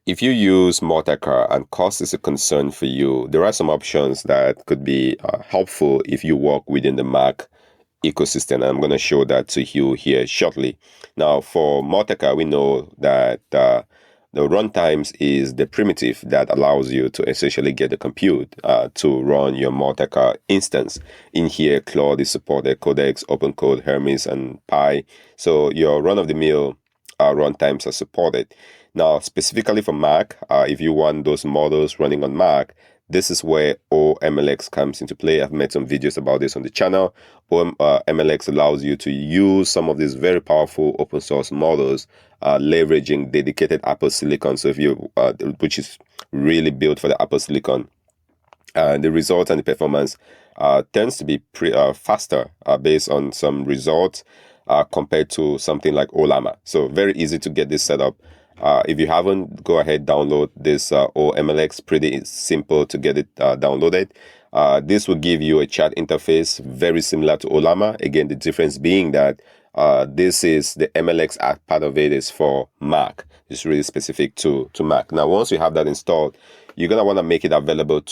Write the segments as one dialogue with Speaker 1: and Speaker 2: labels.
Speaker 1: if you use Multica and cost is a concern for you, there are some options that could be helpful if you work within the Mac ecosystem. And I'm going to show that to you here shortly. Now, for Multica, we know that the runtimes is the primitive that allows you to essentially get the compute to run your Multica instance. In here, Claude is supported, Codex, OpenCode, Hermes, and Pi. So your run-of-the-mill runtimes are supported. Now, specifically for Mac, if you want those models running on Mac, this is where oMLX comes into play. I've made some videos about this on the channel. oMLX allows you to use some of these very powerful open source models, leveraging dedicated Apple Silicon. So if you, which is really built for the Apple Silicon, and the results and the performance tends to be faster based on some results compared to something like OLAMA. So very easy to get this set up. If you haven't, go ahead, download this oMLX. Pretty simple to get it downloaded. This will give you a chat interface very similar to OLAMA. Again, the difference being that this is the MLX part of it is for Mac. It's really specific to Mac. Now, once you have that installed, you're going to want to make it available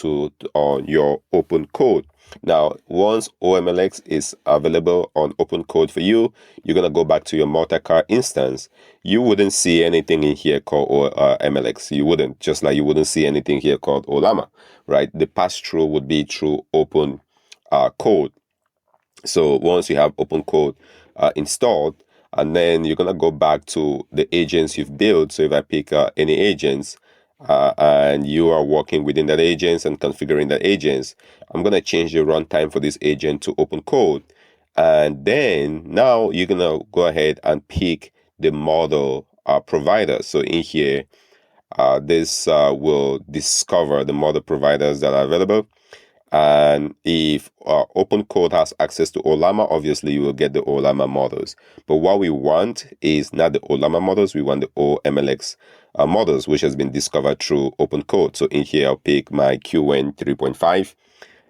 Speaker 1: on your OpenCode. Now, once oMLX is available on OpenCode for you, you're going to go back to your Multica instance. You wouldn't see anything in here called MLX. You wouldn't, just like you wouldn't see anything here called OLAMA, right? The pass-through would be through OpenCode. So once you have OpenCode installed, and then you're going to go back to the agents you've built. So if I pick any agents, and you are working within that agents and configuring that agents, I'm going to change the runtime for this agent to OpenCode. And then now you're going to go ahead and pick the model provider. So in here, this will discover the model providers that are available. And if OpenCode has access to OLAMA, obviously you will get the OLAMA models. But what we want is not the OLAMA models, we want the oMLX models, which has been discovered through OpenCode. So in here, I'll pick my QN 3.5.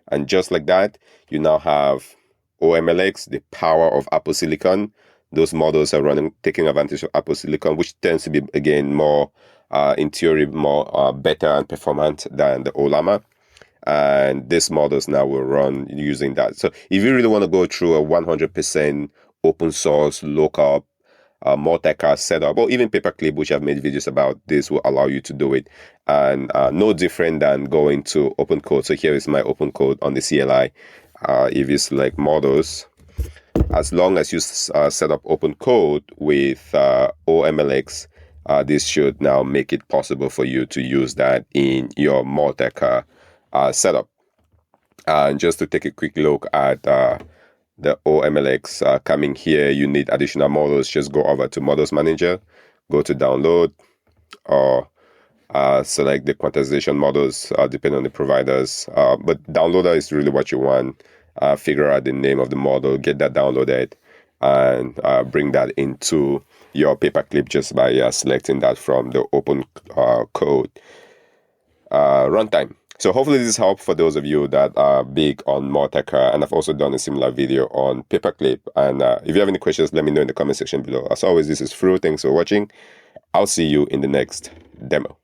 Speaker 1: And just like that, you now have oMLX, the power of Apple Silicon. Those models are taking advantage of Apple Silicon, which tends to be, again, more, in theory, more better and performant than the OLAMA. And these models now will run using that. So if you really want to go through a 100% open source local Multica setup, or even Paperclip, which I've made videos about, this will allow you to do it. And no different than going to OpenCode. So here is my OpenCode on the CLI. If you select models, as long as you set up OpenCode with oMLX, this should now make it possible for you to use that in your Multica setup. And just to take a quick look at the oMLX coming here, you need additional models. Just go over to Models Manager, go to Download, or select the quantization models depending on the providers. But Downloader is really what you want. Figure out the name of the model, get that downloaded, and bring that into your Paperclip just by selecting that from the OpenCode runtime. So hopefully this helps for those of you that are big on Multica, and I've also done a similar video on Paperclip. And if you have any questions, let me know in the comment section below. As always, this is Fru. Thanks for watching. I'll see you in the next demo.